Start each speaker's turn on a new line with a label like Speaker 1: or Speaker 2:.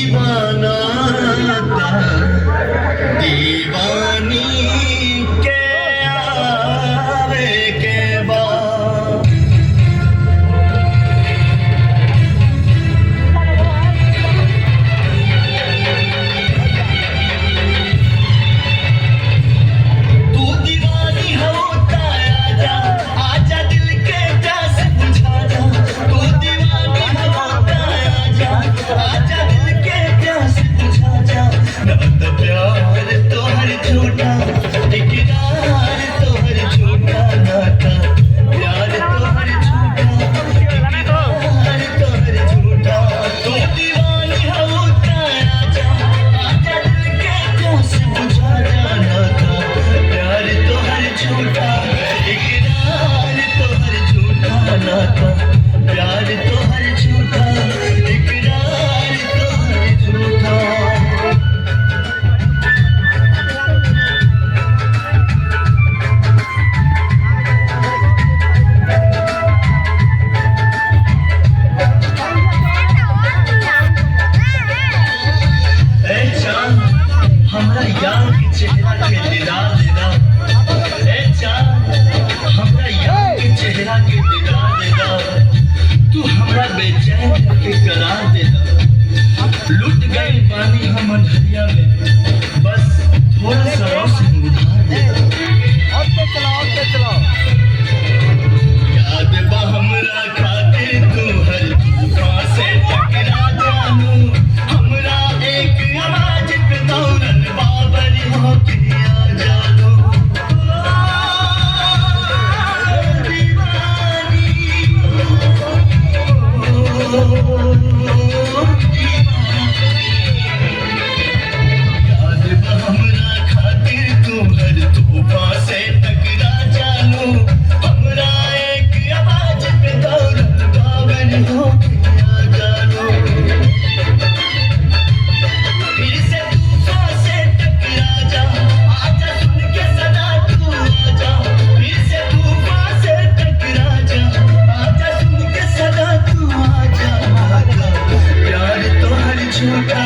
Speaker 1: दीवाना था दीवानी के आवे के बाद तू दीवानी होता आजा आजा दिल के प्यास बुझा जा तू दीवानी होता आजा आजा दिल के प्यास बुझा जा नबत प्यार तो हर झूठा इकरार तो हर झूठा नाता प्यार तो हर झूठा इकरार तो हर झूठा तू दीवानी होता आजा आजा दिल के प्यास बुझा जा नाता प्यार तो हर झूठा इकरार तो हर झूठा नाता प्यार तो हर झूठा इकरार तो हर झूठा ए चांद हमरा यार के चेहरा के दीदार देना ए चांद हमरा यार के चेहरा के दीदार देना तू हमरा बेचैन करके करार देना लुट गई पानी हम अंधरिया में बस थोड़ा सा रोशनी उधार देना याद बा हमरा खातिर तू हर तूफान से टकरा जानू हमरा एक आवाज पे दौड़न बाबरी होके आ जानू दीवानी याद बा हमरा खातिर तू हर तूफान से टकरा जानू हमरा एक आवाज पे दौड़न बाबरी होके आ जानू फिर से तूफान से टकरा जा आजा सुन के सदा तू आजा फिर से तूफान से टकरा जा आजा सुन के सदा तू आजा प्यार तो हर झूठा